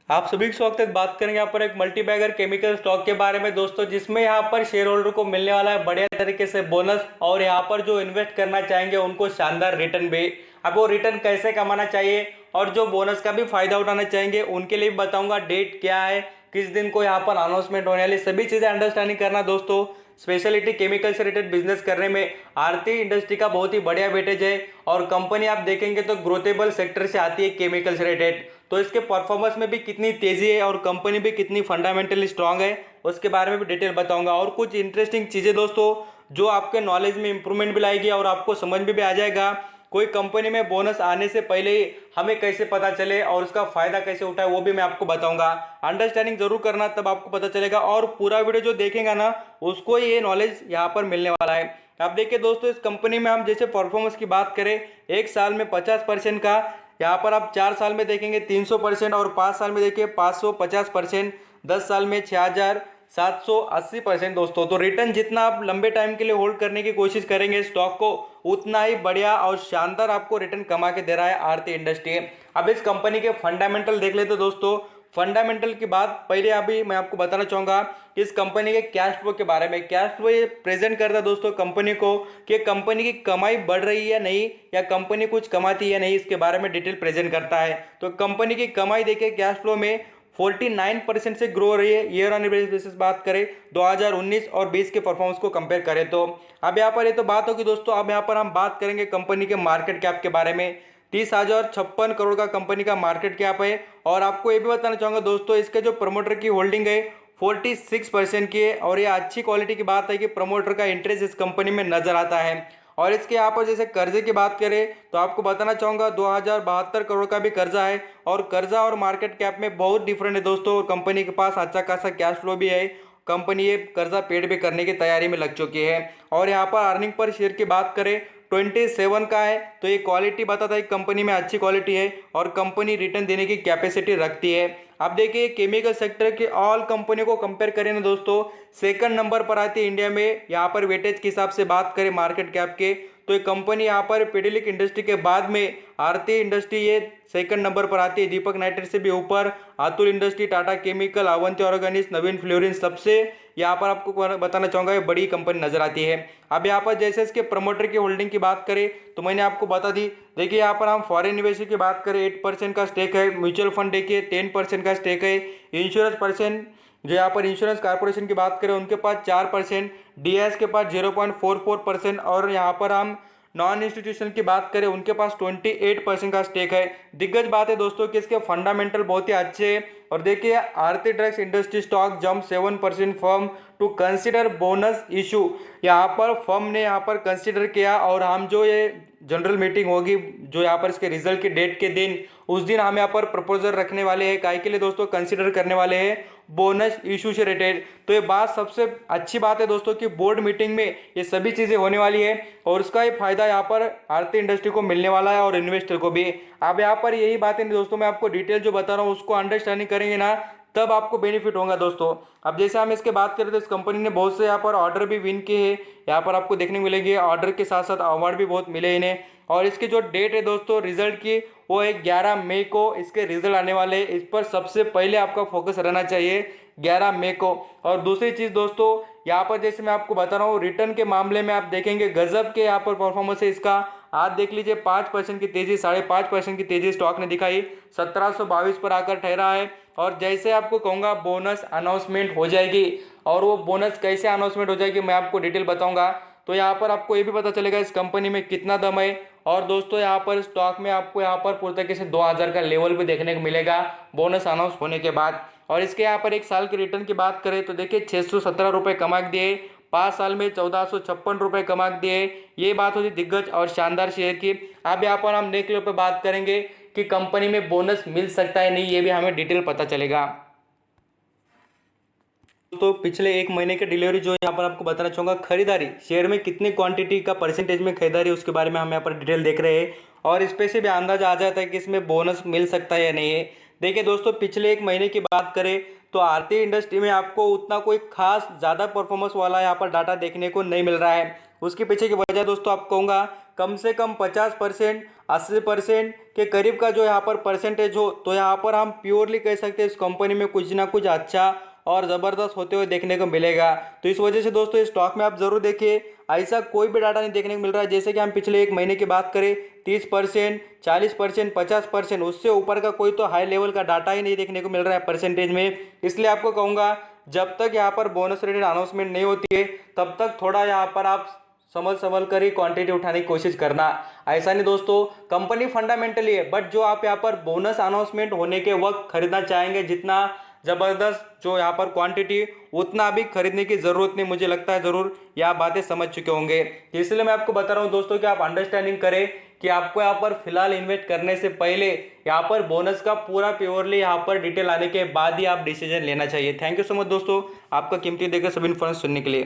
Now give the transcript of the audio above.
आप सभी का स्वागत है। बात करेंगे यहाँ पर एक मल्टीबैगर केमिकल स्टॉक के बारे में दोस्तों, जिसमें यहाँ पर शेयर होल्डर को मिलने वाला है बढ़िया तरीके से बोनस, और यहाँ पर जो इन्वेस्ट करना चाहेंगे उनको शानदार रिटर्न भी। अब वो रिटर्न कैसे कमाना चाहिए और जो बोनस का भी फायदा उठाना चाहेंगे उनके लिए भी बताऊंगा। डेट क्या है, किस दिन को यहाँ पर अनाउंसमेंट होने वाली, सभी चीजें अंडरस्टैंडिंग करना दोस्तों। स्पेशलिटी केमिकल से रिलेटेड बिजनेस करने में आरती इंडस्ट्री का बहुत ही बढ़िया वेटेज है, और कंपनी आप देखेंगे तो ग्रोथेबल सेक्टर से आती है केमिकल से रिलेटेड। तो इसके परफॉर्मेंस में भी कितनी तेजी है और कंपनी भी कितनी फंडामेंटली स्ट्रांग है उसके बारे में भी डिटेल बताऊंगा। और कुछ इंटरेस्टिंग चीजें दोस्तों जो आपके नॉलेज में इंप्रूवमेंट भी लाएगी और आपको समझ में भी आ जाएगा कोई कंपनी में बोनस आने से पहले ही हमें कैसे पता चले और उसका फायदा कैसे उठाए, वो भी मैं आपको बताऊंगा। अंडरस्टैंडिंग जरूर करना, तब आपको पता चलेगा। और पूरा वीडियो जो देखेगा ना उसको ये नॉलेज यहाँ पर मिलने वाला है। आप देखिए दोस्तों, इस कंपनी में हम जैसे परफॉर्मेंस की बात करें, एक साल में 50% का, यहाँ पर आप 4 साल में देखेंगे 300%, और 5 साल में देखिए 550%, 10 साल में 6780% दोस्तों। तो रिटर्न जितना आप लंबे टाइम के लिए होल्ड करने की कोशिश करेंगे स्टॉक को, उतना ही बढ़िया और शानदार आपको रिटर्न कमा के दे रहा है आरती इंडस्ट्री। अब इस कंपनी के फंडामेंटल देख लेते दोस्तों। फंडामेंटल की बात पहले अभी मैं आपको बताना चाहूंगा कि इस कंपनी के कैश फ्लो के बारे में। कैश फ्लो ये प्रेजेंट करता है दोस्तों कंपनी को कि कंपनी की कमाई बढ़ रही है या नहीं, या कंपनी कुछ कमाती है या नहीं, इसके बारे में डिटेल प्रेजेंट करता है। तो कंपनी की कमाई देखिए कैश फ्लो में 49% से ग्रो हो रही है ईयर ऑन ईयर बेसिस। बात करें 2019 और 20 के परफॉर्मेंस को कंपेयर करें तो अब यहाँ पर ये तो बात होगी दोस्तों। अब यहाँ पर हम बात करेंगे कंपनी के मार्केट कैप के बारे में। 30,056 करोड़ का कंपनी का मार्केट कैप है। और आपको ये भी बताना चाहूंगा दोस्तों, इसके जो प्रमोटर की होल्डिंग है 46% की है, और ये अच्छी क्वालिटी की बात है कि प्रमोटर का इंटरेस्ट इस कंपनी में नजर आता है। और इसके यहाँ पर जैसे कर्जे की बात करें तो आपको बताना चाहूंगा 2072 करोड़ का भी कर्जा है। और कर्जा और मार्केट कैप में बहुत डिफरेंट है दोस्तों। कंपनी के पास अच्छा खासा कैश फ्लो भी है, कंपनी ये कर्जा पेड भी करने की तैयारी में लग चुकी है। और यहाँ पर अर्निंग पर शेयर की बात करें 27 का है। तो ये क्वालिटी बताता है कंपनी में अच्छी क्वालिटी है और कंपनी रिटर्न देने की कैपेसिटी रखती है। अब देखिए केमिकल सेक्टर के ऑल कंपनियों को कंपेयर करें ना दोस्तों, सेकंड नंबर पर आती है इंडिया में। यहाँ पर वेटेज के हिसाब से बात करें मार्केट कैप के, तो ये कंपनी यहाँ पर पीडिलिक इंडस्ट्री के बाद में आरती इंडस्ट्री ये सेकंड नंबर पर आती है। दीपक नाइट्रेट से भी ऊपर Atul industry, Tata chemical, Avanti organics, Navin fluorine, सबसे यहाँ पर आपको बताना चाहूंगा ये बड़ी कंपनी नजर आती है। अब यहाँ पर जैसे इसके प्रमोटर की होल्डिंग की बात करें तो मैंने आपको बता दी। देखिए यहाँ पर हम फॉरेन निवेश की बात करें 8% का स्टेक है, म्यूचुअल फंड देखिए 10% का स्टेक है, इंश्योरेंस परसेंट जो यहाँ पर इंश्योरेंस कॉर्पोरेशन की बात करें उनके पास 4%, डीएस के पास 0.44%, और यहाँ पर हम नॉन इंस्टीट्यूशनल की बात करें उनके पास 28% का स्टेक है। दिग्गज बात है दोस्तों कि इसके फंडामेंटल बहुत ही अच्छे हैं। और देखिए Aarti drugs industry stock jump 7% firm to consider bonus issue. यहाँ पर फर्म ने यहाँ पर कंसिडर किया, और हम जो ये जनरल मीटिंग होगी जो यहाँ पर इसके रिजल्ट के डेट के दिन, उस दिन हम यहाँ पर प्रपोजल रखने वाले हैं। काय के लिए दोस्तों, कंसिडर करने वाले हैं बोनस इशू से रिलेटेड। तो ये बात सबसे अच्छी बात है दोस्तों कि बोर्ड मीटिंग में ये सभी चीजें होने वाली है, और उसका ये फायदा यहाँ पर आरती इंडस्ट्री को मिलने वाला है और इन्वेस्टर को भी। अब यहाँ पर यही बातें दोस्तों मैं आपको डिटेल जो बता रहा हूँ उसको अंडरस्टैंडिंग करेंगे ना, तब आपको बेनिफिट होगा दोस्तों। अब जैसे हम इसके बात करें तो इस कंपनी ने बहुत से यहाँ पर ऑर्डर भी विन किए हैं। यहाँ पर आपको देखने को मिलेंगे ऑर्डर के साथ साथ अवार्ड भी बहुत मिले इन्हें। और इसकी जो डेट है दोस्तों रिजल्ट की, वो है 11 मई को इसके रिजल्ट आने वाले हैं। इस पर सबसे पहले आपका फोकस रहना चाहिए 11 मई को। और दूसरी चीज दोस्तों, यहाँ पर जैसे मैं आपको बता रहा हूँ रिटर्न के मामले में आप देखेंगे गजब के यहाँ पर परफॉर्मेंस है इसका। आज देख लीजिए 5% की तेजी, 5.5% की तेजी स्टॉक ने दिखाई, 1722 पर आकर ठहरा है। और जैसे आपको कहूंगा बोनस अनाउंसमेंट हो जाएगी, और वो बोनस कैसे अनाउंसमेंट हो जाएगी मैं आपको डिटेल बताऊंगा। तो यहाँ पर आपको ये भी पता चलेगा इस कंपनी में कितना दम है। और दोस्तों यहाँ पर स्टॉक में आपको यहाँ पर पूरी तरीके से 2000 का लेवल भी देखने को मिलेगा बोनस अनाउंस होने के बाद। और इसके यहाँ पर एक साल के रिटर्न की बात करें तो देखिए 617 रुपये कमा दिए, 5 साल में 1456 रुपये कमा दिए। ये बात होती दिग्गज और शानदार शेयर की। अब यहाँ पर हम नेक्स्ट लेवल पर बात करेंगे कि कंपनी में बोनस मिल सकता है नहीं, ये भी हमें डिटेल पता चलेगा। तो पिछले एक महीने के डिलीवरी जो यहाँ पर आपको बताना चाहूंगा, खरीदारी शेयर में कितनी क्वांटिटी का परसेंटेज में खरीदारी उसके बारे में हम यहाँ पर डिटेल देख रहे हैं, और इस पे से भी अंदाजा आ जाता है कि इसमें बोनस मिल सकता है या नहीं है। देखिए दोस्तों, पिछले एक महीने की बात करें तो आरती इंडस्ट्री में आपको उतना कोई खास ज़्यादा परफॉर्मेंस वाला यहाँ पर डाटा देखने को नहीं मिल रहा है। उसके पीछे की वजह दोस्तों आप कहूँगा कम से कम 50%, 80% के करीब का जो यहाँ पर परसेंटेज हो, तो यहाँ पर हम प्योरली कह सकते हैं इस कंपनी में कुछ ना कुछ अच्छा और ज़बरदस्त होते हुए देखने को मिलेगा। तो इस वजह से दोस्तों इस स्टॉक में आप ज़रूर देखिए, ऐसा कोई भी डाटा नहीं देखने को मिल रहा है। जैसे कि हम पिछले एक महीने की बात करें 30%, 40%, 50%, उससे ऊपर का कोई तो हाई लेवल का डाटा ही नहीं देखने को मिल रहा है परसेंटेज में। इसलिए आपको कहूँगा जब तक यहाँ पर बोनस रिलेटेड अनाउंसमेंट नहीं होती है तब तक थोड़ा यहाँ पर आप समझ कर ही क्वांटिटी उठाने की कोशिश करना। ऐसा नहीं दोस्तों, कंपनी फंडामेंटली है, बट जो आप यहाँ पर बोनस अनाउंसमेंट होने के वक्त खरीदना चाहेंगे जितना जबरदस्त जो यहाँ पर क्वांटिटी, उतना भी खरीदने की जरूरत नहीं। मुझे लगता है जरूर यह बातें समझ चुके होंगे। इसलिए मैं आपको बता रहा हूँ दोस्तों कि आप अंडरस्टैंडिंग करें कि आपको यहाँ पर फिलहाल इन्वेस्ट करने से पहले यहाँ पर बोनस का पूरा प्योरली यहाँ पर डिटेल आने के बाद ही आप डिसीजन लेना चाहिए। थैंक यू सो मच दोस्तों, आपका कीमती देकर सभी इन्फॉर्मेशन सुनने के लिए।